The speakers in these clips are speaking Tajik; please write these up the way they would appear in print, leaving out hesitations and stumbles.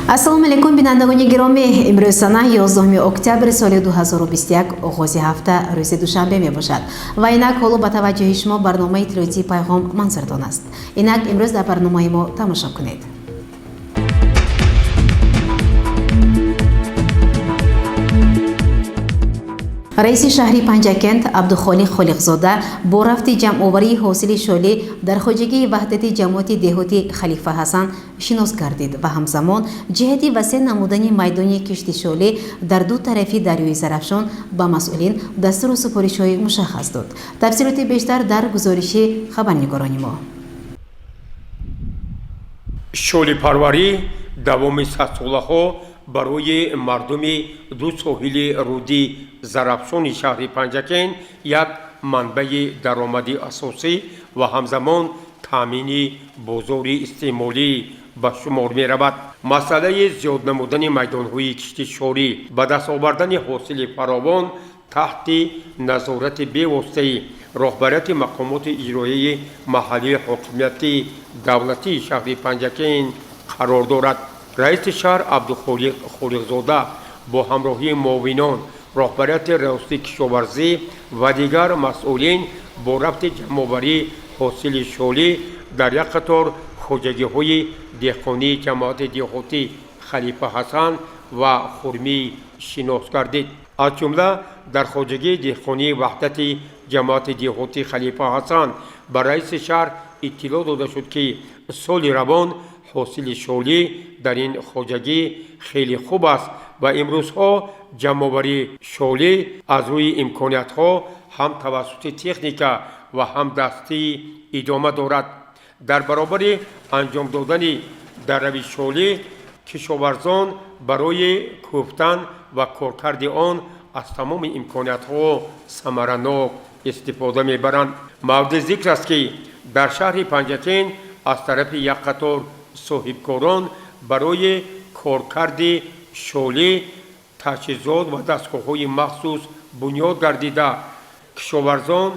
ассалому алайкум бинандагони гиромӣ, имрӯз сана 11 октябри соли 2021 оғози ҳафта рӯзи душанбе мебошад ва инак ҳоло ба таваҷҷӯҳи шумо барномаи телевизии Пайгом манзуртон аст. Инак имрӯз дар барномаи мо тамошо кунед. раиси шаҳри панчакент абдухолиқ холиқзода бо рафти ҷамъоварии ҳосили шолӣ дар хоҷагии ваҳдати ҷамоати деҳоти халифа ҳасан шинос гардид ва ҳамзамон ҷиҳати васеъ намудани майдони кишти шолӣ дар ду тарафи дарёи Зарафшон ба масъулин дастуру супоришҳои мушаххас дод. тафсилоти бештар дар гузориши хабарнигорони мо. шолипарварӣ давоми садсолаҳо барои мардуми ду соҳили руди Зарафшони шаҳри Панчакент як манбаи даромади асосӣ ва ҳамзамон таъмини бозори истеъмолӣ ба шумор меравад. масъалаи зиёд намудани майдонҳои кишти шорӣ ба даст овардани ҳосили фаровон таҳти назорати бевоситаи роҳбарияти мақомоти иҷроияи маҳаллии ҳокимияти давлатии шаҳри Панчакент қарор дорад. раиси шаҳр абдухолиқ холиқзода бо ҳамроҳии муовинон, роҳбарияти раёсати кишоварзӣ ва дигар масъулин бо рафти ҷамъоварии ҳосили шолӣ дар як қатор хоҷагиҳои деҳқонии ҷамоати деҳотӣ халифа ҳасан ва хурмӣ шинос гардид. аз ҷумла дар хоҷагии деҳқонии ваҳдати ҷамоати деҳотӣ халифа ҳасан ба раиси шаҳр иттилоъ дода шуд, ки соли равон ҳосили шолӣ дар ин хоҷагӣ хеле хуб аст ва имрӯзҳо ҷамъоварии шолӣ аз рӯи имкониятҳо ҳам тавассути техника ва ҳам дастӣ идома дорад. дар баробари анҷом додани дарави шолӣ кишоварзон барои кӯфтан ва коркарди он аз тамоми имкониятҳо самаранок истифода мебаранд. мавриди зикр аст, ки дар шаҳри Панчакент аз тарафи як қатор соҳибкорон барои коркарди шолӣ таҷҳизот ва дастгоҳҳои махсус бунёд гардида, кишоварзон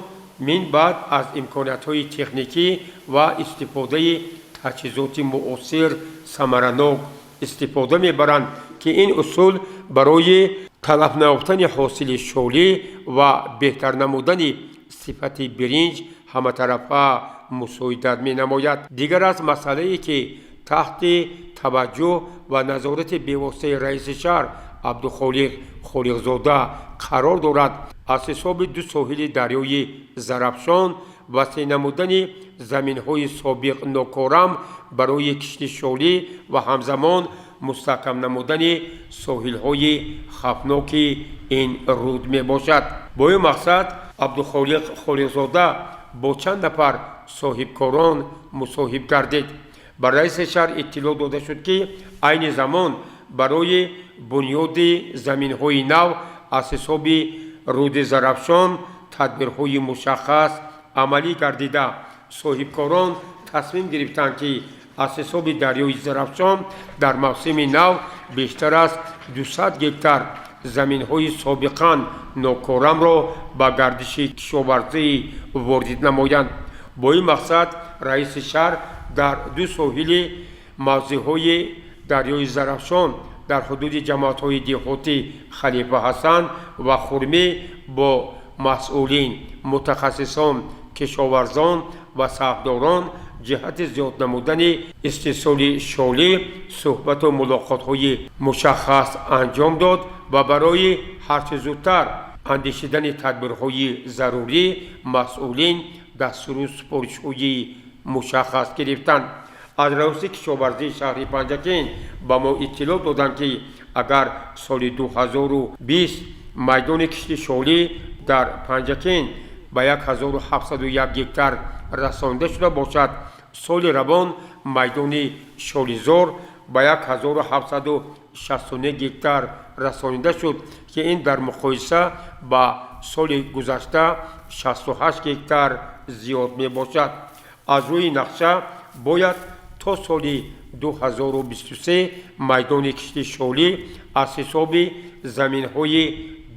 мин баъд аз имкониятҳои техникӣ ва истифодаи таҷҳизоти муосир самаранок истифода мебаранд, ки ин усул барои талаб наёфтани ҳосили шолӣ ва беҳтар намудани сифати биринҷ ҳаматарафа мусоидат менамояд. дигар аз масъалае ки таҳти таваҷҷӯҳ ва назорати бевоситаи раиси шаҳр абдухолиқ холиқзода қарор дорад, аз ҳисоби ду соҳили дарёи Зарафшон васеъ намудани заминҳои собиқ нокорам барои кишти шолӣ ва ҳамзамон мустаҳкам намудани соҳилҳои хавфноки ин руд мебошад. бо ин мақсад абдухолиқ холиқзода бо чанд нафар соҳибкорон мусоҳиб гардид. ба раиси шаҳр иттилоъ дода шуд, ки айни замон барои бунёди заминҳои нав аз ҳисоби руди Зарафшон тадбирҳои мушаххас амалӣ гардида, соҳибкорон тасмим гирифтанд, ки аз ҳисоби дарёи Зарафшон дар мавсими нав бештар аз 200 гектар заминҳои собиқан нокорамро ба гардиши кишоварзӣ ворид намоянд. бо ин мақсад раиси шаҳр дар ду соҳили мавзеъҳои дарёи Зарафшон дар ҳудуди ҷамоатҳои деҳотӣ халифа ҳасан ва хурмӣ бо масъулин, мутахассисон, кишоварзон ва саҳвдорон ҷиҳати зиёд намудани истеҳсоли шолӣ суҳбату мулоқотҳои мушаххас анҷом дод ва барои ҳарчи зудтар андешидани тадбирҳои зарурӣ масъулин дастуру супоришҳои мушаххас гирифтанд. аз раёсати кишоварзии шаҳри Панчакент ба мо иттилоъ доданд, ки агар соли 2020 майдони кишти шолӣ дар Панчакент ба 1701 гектар расонида шуда бошад, соли равон майдони шолизор ба 1769 гектар расонида шуд, ки ин дар муқоиса ба соли гузашта 68 гектар зиёд мебошад. аз рӯи нақша бояд то соли 2023 майдони кишти шолӣ аз ҳисоби заминҳои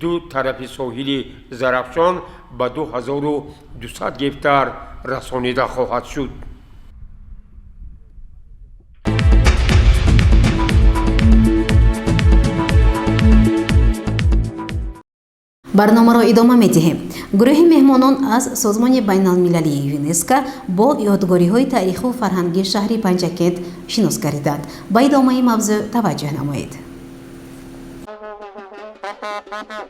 ду тарафи соҳили Зарафшон ба 2200 гектар расонида хоҳад шуд. барномаро идома медиҳем. гурӯҳи меҳмонон аз созмони байналмилалии ЮНЕСКО бо ёдгориҳои таъриху фарҳангии шаҳри панчакент шинос гардиданд. ба идомаи мавзӯъ таваҷҷӯҳ намоед.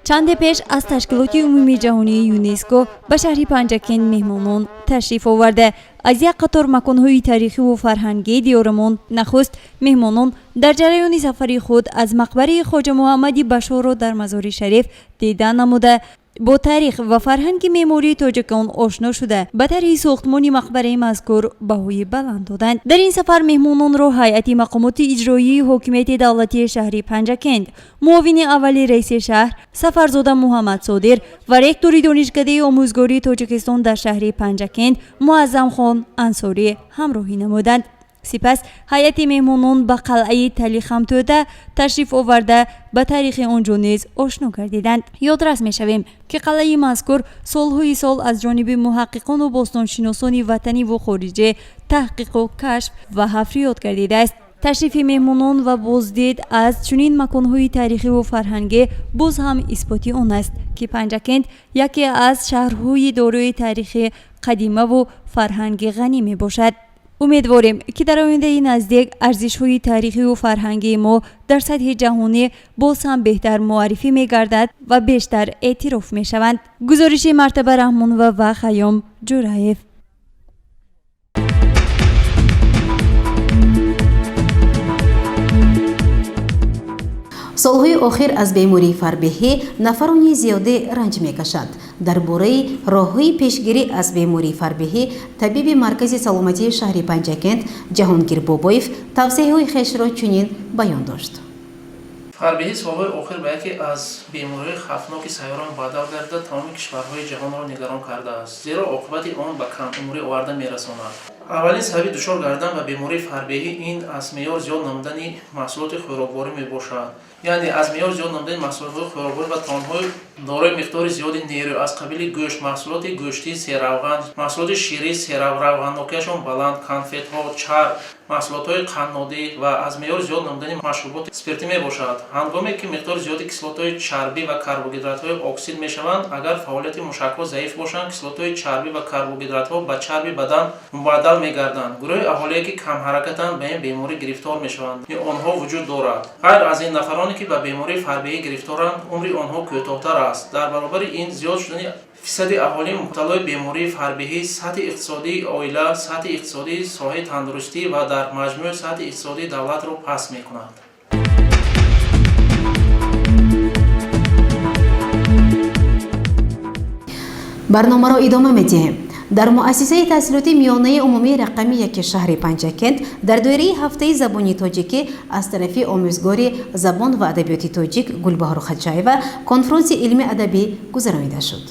چند پیش از تشکیلات عمومی جهانی یونسکو به شهر پنجکент مهمانان تشریف آورده. از یک قطار مکان‌های تاریخی و فرهنگی دیارمان نخست مهمانان در جریان سفر خود از مقبره خواجه محمدی بشار را در مزار شریف دیدن نموده با تاریخ و فرهنگ معماری تاجیکان آشنا شده. به طرح ساختمان مقبره مذکور بهای بلند دادند. در این سفر مهمانان را هیئت مقامات اجرایی حکومت دولتی شهر پنجکент، معاون اول رئیس شهر سفرزاده محمد صادر و رکتور دانشکده آموزگاری تاجیکستان در شهر پنجکент معظم خان انصاری همراهی نمودند. سپس هیئت مهمانان به قلعه تلی خمتوده تشریف آورده به تاریخ آنجا نیز آشنا گردیدند. یادرس می‌شویم که قلعه مذکور سالهای سال از جانب محققان و باستانشناسان وطنی و خارجی تحقیق و کشف و حفریات گردیده است. تشریف مهمانان و بازدید از چنین مکان‌های تاریخی و فرهنگی باز هم اثباتی آن است که پنجکент یکی از شهرهای دارای تاریخ قدیمی و فرهنگ غنی میباشد. امیدواریم که در آینده نزدیک ارزش‌های تاریخی و فرهنگی ما در سطح جهانی باز هم بهتر معرفی می‌گردد و بیشتر اعتراف می‌شوند. گزارش مرتبه رحمان و خیام جورایف. солҳои охир аз бемории фарбеҳӣ нафарони зиёде ранҷ мекашанд. дар бораи роҳҳои пешгирӣ аз бемории фарбеҳӣ табиби маркази саломатии шаҳри панчакент ҷаҳонгир бобоев тавсеяҳои хешро чунин баён дошт. фарбеҳӣ солҳои охир ба яке аз бемориҳои хавфноки сайёрон бадал гардида тамоми кишварҳои ҷаҳонро нигарон кардааст, зеро оқибати он ба камумрӣ оварда мерасонад. аввалин сабаби дучор гардан ба бемории фарбеҳӣ ин аз меъёр зиёд намудани маҳсулоти хӯрокворӣ мебошад. яъне аз меъёр зиёд намудани маҳсулотҳои хӯрокворӣ ва таомҳои дорои миқдори зиёди нерӯ аз қабили гӯшт, маҳсулоти гӯштӣ, серавған, маҳсулоти ширӣ, равғаннокияшон баланд, конфетҳо, чарб, маҳсулотҳои қаннодӣ ва аз меъёр зиёд намудани машруботи спиртӣ мебошад. ҳангоме ки миқдори зиёди кислотҳои чарбӣ ва карбогидратҳои оксид мешаванд, агар фаъолияти мушакҳо заиф бошанд, кислотҳои чарбӣ ва карбогидратҳо ба чарби бадан мубаддал мегарданд. гурӯҳи аҳолие ки камҳаракатанд ба ин беморӣ гирифтор мешаванд. онҳо вуҷуд дорад. ғайр аз ин нафароне ки ба бемории фарбеҳӣ гирифторанд, умри онҳо кӯтоҳтар аст. дар баробари ин зиёд шудани фисади аҳолии мубталои бемории фарбеҳӣ сатҳи иқтисодии оила, сатҳи иқтисодии соҳаи тандурустӣ ва дар маҷмӯъ сатҳи иқтисодии давлатро паст мекунад. барномаро идома медиҳем. дар муассисаи таҳсилоти миёнаи умумии рақами яки шаҳри панчакент дар доираи ҳафтаи забони тоҷикӣ аз тарафи омӯзгори забон ва адабиёти тоҷик гулбаҳор хаҷаева конфронси илми адабӣ гузаронида шуд.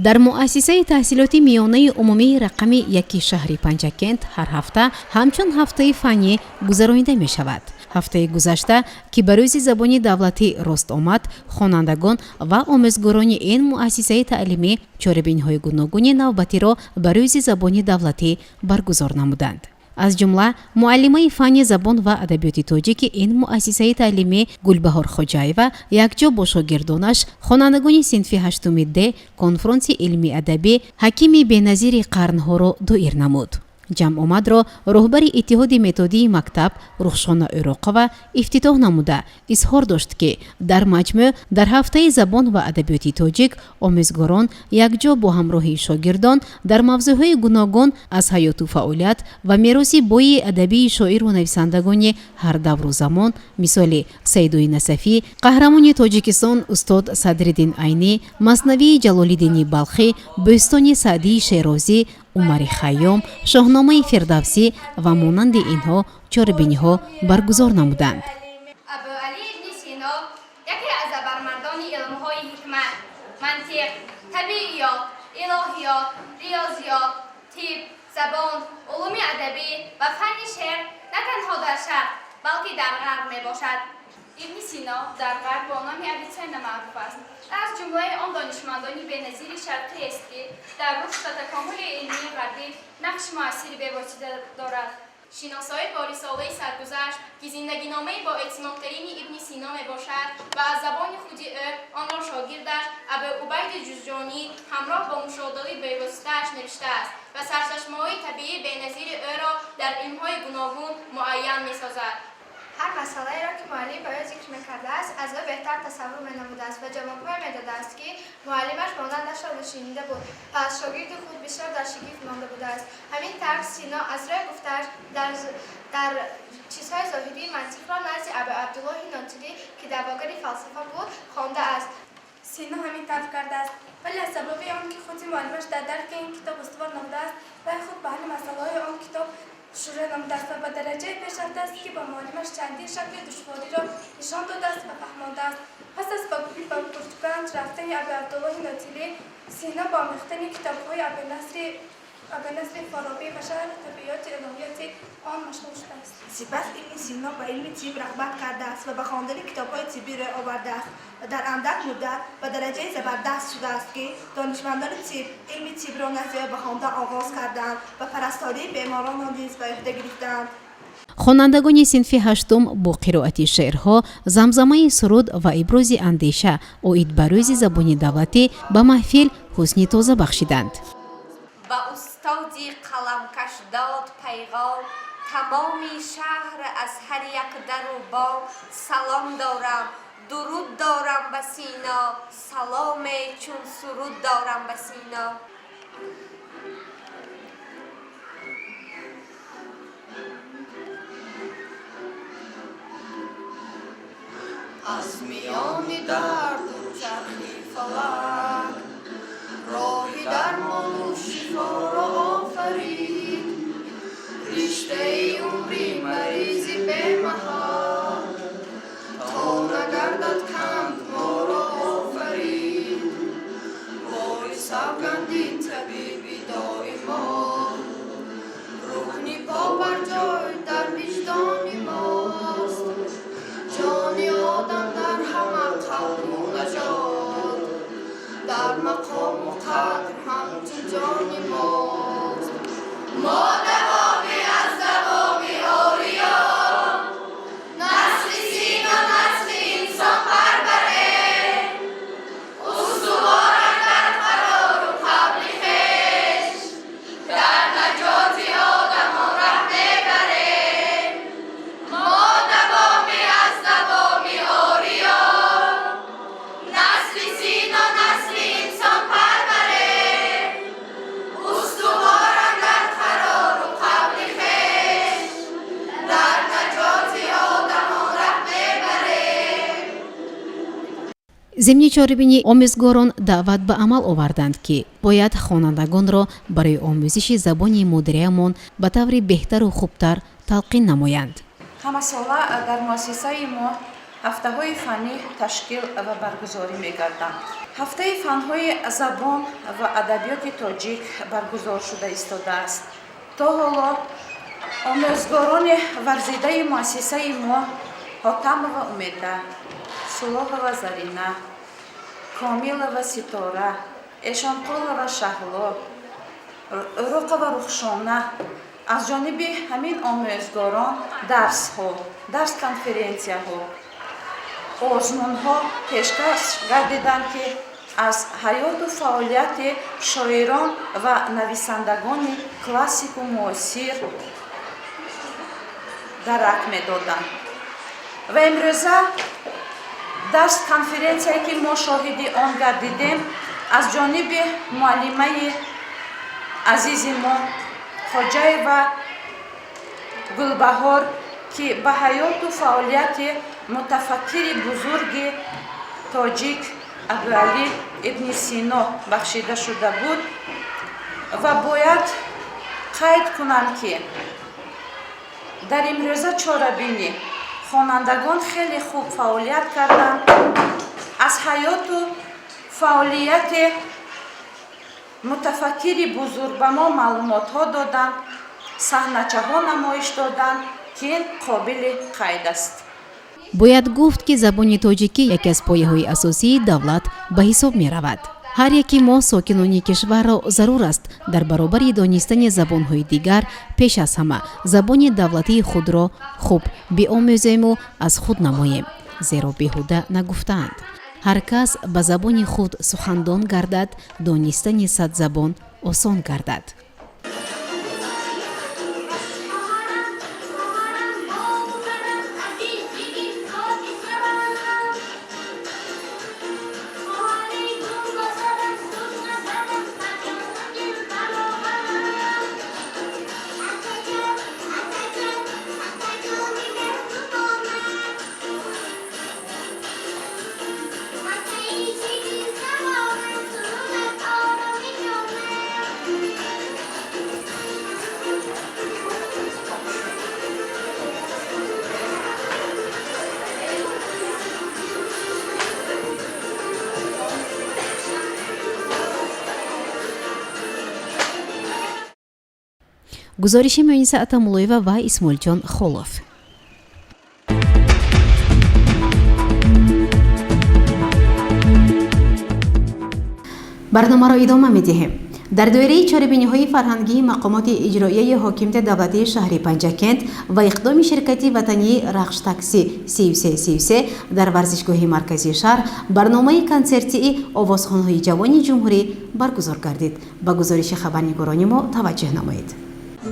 дар муассисаи таҳсилоти миёнаи умумии рақами яки шаҳри панчакент ҳар ҳафта ҳамчун ҳафтаи фаннӣ гузаронида мешавад. ҳафтаи гузашта ки ба рӯзи забони давлатӣ рост омад, хонандагон ва омӯзгорони ин муассисаи таълимӣ чорабиниҳои гуногуни навбатиро ба рӯзи забони давлатӣ баргузор намуданд. аз ҷумла муаллимаи фанни забон ва адабиёти тоҷики ин муассисаи таълимӣ гулбаҳор хоҷаева якҷо бо шогирдонаш хонандагони синфи ҳаштуми д конфронси илми адабӣ ҳакими беназири қарнҳоро доир намуд. ҷамъомадро роҳбари иттиҳоди методии мактаб рухшонаӯроқова ифтитоҳ намуда изҳор дошт ки дар маҷмӯъ дар ҳафтаи забон ва адабиёти тоҷик омӯзгорон якҷо бо ҳамроҳии шогирдон дар мавзӯъҳои гуногун аз ҳаёту фаъолият ва мероси бои адабии шоиру нависандагони ҳар давру замон мисоли саидуи насафӣ, қаҳрамони тоҷикистон устод садриддин айнӣ, маснавии ҷалолиддини балхӣ, бӯстони саъдии шерозӣ, умари хайём, шоҳномаи фирдавсӣ ва монанди инҳо чорабиниҳо баргузор намуданд. абу али ибни сино яке аз абармардони илмҳои ҳикмат, мантиқ, табииёт, илоҳиёт, риёзиёт, тиб, забон, улуми адабӣ ва фанни шеър на танҳо дар шарқ, балки дар ғарб мебошад. ибни сино дар ғарб бо номи авиценна маъруф аст. аз ҷумлаи он донишмандони беназири шарқиест ки дар рушд ва такомули илмии ғарбӣ нақши муассири бевосита дорад. شناسایی پاریساله سرگذشت که زندگینامه با اعتمادترین ابن سینا میباشد و از زبان خود آن را شاگردش ابو عبید جزجانی همراه با مشاهدات بی‌واسطه‌اش نوشته است و سرچشمه‌های طبیعی بی‌نظیر او را در علم‌های گوناگون معین می‌سازد. هر مسئله را که معلم باید ذکر میکرده است از او بهتر تصور مینموده است و جوابهای میداده است که معلمش مانندش را نشنیده بود و از شاگرد خود بسیار در شگفت مانده بوده است. همین طرز سینا از روی گفته‌اش در چیزهای ظاهری منطق را نزد ابو عبدالله ناطقی که دواگر فلسفه بود خوانده است. سینا همین طرف کرده است ولی از سبب آنکه خود معلمش در درک این کتاب استوار نموده است و خود به حل مسائل آن کتاب شروع نموده است و به درجه پیش رفته است که با معلمش چندین شکل دشواری را نشان داده است و فهمانده است. پس از به پرتغال رفتن ابو عبدالله ناطقی سینا با آموختن کتاب‌های ابو نصر فارابی و شرح طبیعت الهیات آن مشغول شده است. سپس ابن سینا به علم طب رغبت کرده است و به خواندن کتاب‌های طبی را آورده است و در اندک مدت به درجه زبردست شده است که دانشمندان طب علم طب را نزد او به خواندن آغاز کردند و پرستاری بیماران را نیز به عهده گرفتند. خانندگان صنف هشتم با قرائت شعرها، زمزمه سرود و ابراز اندیشه اوید بر روز زبان دولتی به محفل حسن تازه بخشیدند. با استادی قلمکش داد پیغام تمامی شهر از هر یک در و با سلام دارم، درود دارم به سینا، سلام چون سرود دارم به سینا. از میان درد و چرخی فلک راهی درمان و شفا را آفرید، رشته عمری مریضی به محال تا نگردد کند ما را آفرید. وای سوگندی طبیبی دائما رکنی پا بر جای در وجدان ماست. جان آدم در همه قلب و نجات در مقام و قدر همچون جان ماست. ما دوامی از دوامی آریان نسل سینا نسل انسان پربره استوارن در قرار و قبل خویش در نجات آدمان ره میبره. ما دوامی از دوامی آریان نسل سینا نسل انسان پربره استوارن در قرار و قبل خویش در نجات آدمان ره میبره. ضمن چاره‌بینی آموزگاران دعوت به عمل آوردند که باید خوانندگان را برای آموزش زبان مادریمان به طور بهتر و خوبتر تلقین نمایند. همه ساله در مؤسسه ما هفته های فنی تشکیل و برگزاری می گردند. هفته فنهای زبان و ادبیات تاجیک برگزار شده ایستاده است. تا حالا آموزگاران ورزیده مؤسسه ما حاتم و امیده، صلاح و زرینه، کامیل و ستاره، اشانقل و شهلا، رق و رخشانه از جانب همین آموزگاران درس کنفرانسیه ها، آزمون ها پیشکش گردیدند که از حیات و فعالیت شاعران و نویسندگان کلاسیک و معاصر درک می‌دادند. و امروزه درس کنفرانسیه که ما شاهد آن گردیدیم از جانب معلمه عزیز ما خواجه و گلبهار که به حیات و فعالیت متفکر بزرگ تاجیک ابوعلی ابن سینا بخشیده شده بود و باید قید کنم که در امروزه چاره‌بینی خوانندگان خیلی خوب فعالیت کردند، از حیات و فعالیت متفکر بزرگ به ما معلومات ها دادند، صحنه‌چه ها نمایش دادند که این قابل قید است. باید گفت که زبان تاجیکی یکی از پایه‌های اساسی دولت به حساب می رود. ҳар яки мо сокинони кишварро зарур аст дар баробари донистани забонҳои дигар пеш аз ҳама забони давлатии худро хуб биомӯзему аз худ намоем, зеро беҳуда нагуфтаанд. ҳар кас ба забони худ сухандон гардад, донистани сад забон осон гардад. гузориши муиниса атамулоева ва исмоилҷон холов. барномаро идома медиҳем. дар доираи чорабиниҳои фарҳангии мақомоти иҷроияи ҳокимияти давлатии шаҳри панчакент ва иқдоми ширкати ватании рахш такси 3333 дар варзишгоҳи марказии шаҳр барномаи консертии овозхонҳои ҷавони ҷумҳурӣ баргузор гардид. ба гузориши хабарнигорони мо таваҷҷӯҳ намоед.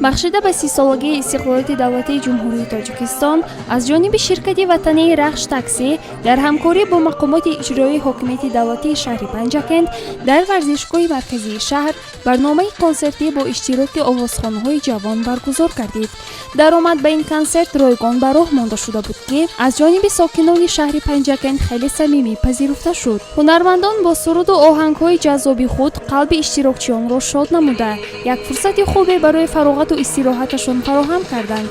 бахшида ба 30-солагии истиқлолияти давлатии ҷумҳурии Тоҷикистон аз ҷониби ширкати ватании рахш такси дар ҳамкорӣ бо мақомоти иҷроии ҳокимияти давлатии шаҳри панчакент дар варзишгоҳи марказии шаҳр барномаи консертӣ бо иштироки овозхонҳои ҷавон баргузор гардид. даромад ба ин консерт ройгон ба роҳ монда шуда буд ки аз ҷониби сокинони шаҳри панчакент хеле самимӣ пазируфта шуд. ҳунармандон бо суруду оҳангҳои ҷаззоби худ қалби иштирокчиёнро шод намуда як фурсати хубе барои фароғат و استراحتشون فراهم کردند.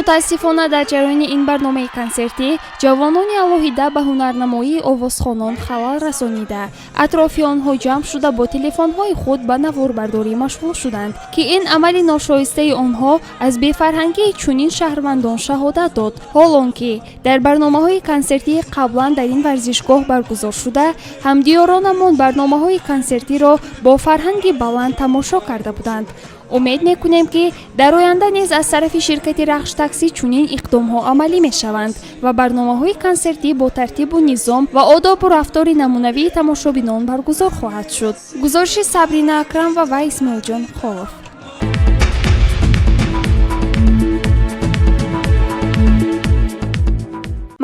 мутаассифона дар ҷараёни ин барномаи консертӣ ҷавонони алоҳида ба ҳунарнамоии овозхонон халал расонида атрофи онҳо ҷамъ шуда бо телефонҳои худ ба наворбардорӣ машғул шуданд ки ин амали ношоистаи онҳо аз бефарҳангии чунин шаҳрвандон шаҳодат дод. ҳолон ки дар барномаҳои консертӣ қаблан дар ин варзишгоҳ баргузор шуда ҳамдиёронамон барномаҳои консертиро бо фарҳанги баланд тамошо карда буданд. умед мекунем ки дар оянда низ аз тарафи ширкати рахш такси чунин иқдомҳо амалӣ мешаванд ва барномаҳои консертӣ бо тартибу низом ва одобу рафтори намунавии тамошобинон баргузор хоҳад шуд. гузориши Сабрина Акрамова ва Исмоилҷон Холов.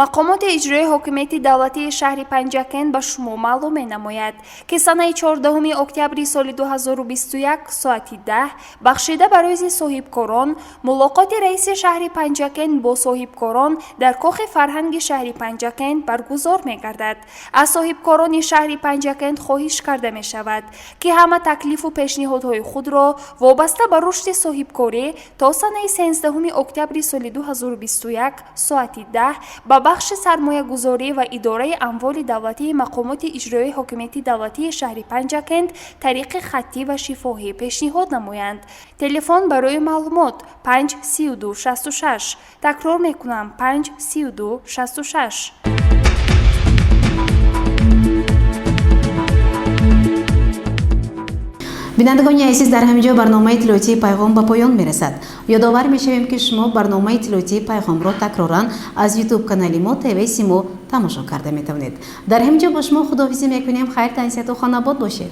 мақомоти иҷроии ҳокимияти давлатии шаҳри панчакент ба шумо маълум менамояд ки санаи 14 октябри соли 2021 соати 10 бахшида ба рӯзи соҳибкорон мулоқоти раиси шаҳри панчакент бо соҳибкорон дар кохи фарҳанги шаҳри панчакент баргузор мегардад. аз соҳибкорони шаҳри панчакент хоҳиш карда мешавад ки ҳама таклифу пешниҳодҳои худро вобаста ба рушди соҳибкорӣ то санаи 13 октябри соли 2021 соати 10 ба бахши сармоягузорӣ ва идораи амволи давлатии мақомоти иҷроии ҳокимияти давлатии шаҳри панчакент тариқи хаттӣ ва шифоҳӣ пешниҳод намоянд. телефон барои маълумот 53266. такрор мекунам 53266. бинандагони азиз, дар ҳаминҷо барномаи иттилоотии пайғом ба поён мерасад. ёдовар мешавем ки шумо барномаи иттилоотии пайғомро такроран аз ютуб канали мо ТВ Симо тамошо карда метавонед. дар ҳаминҷо ба шумо худоҳафизӣ мекунем. хайр, танисияту хонобод бошед.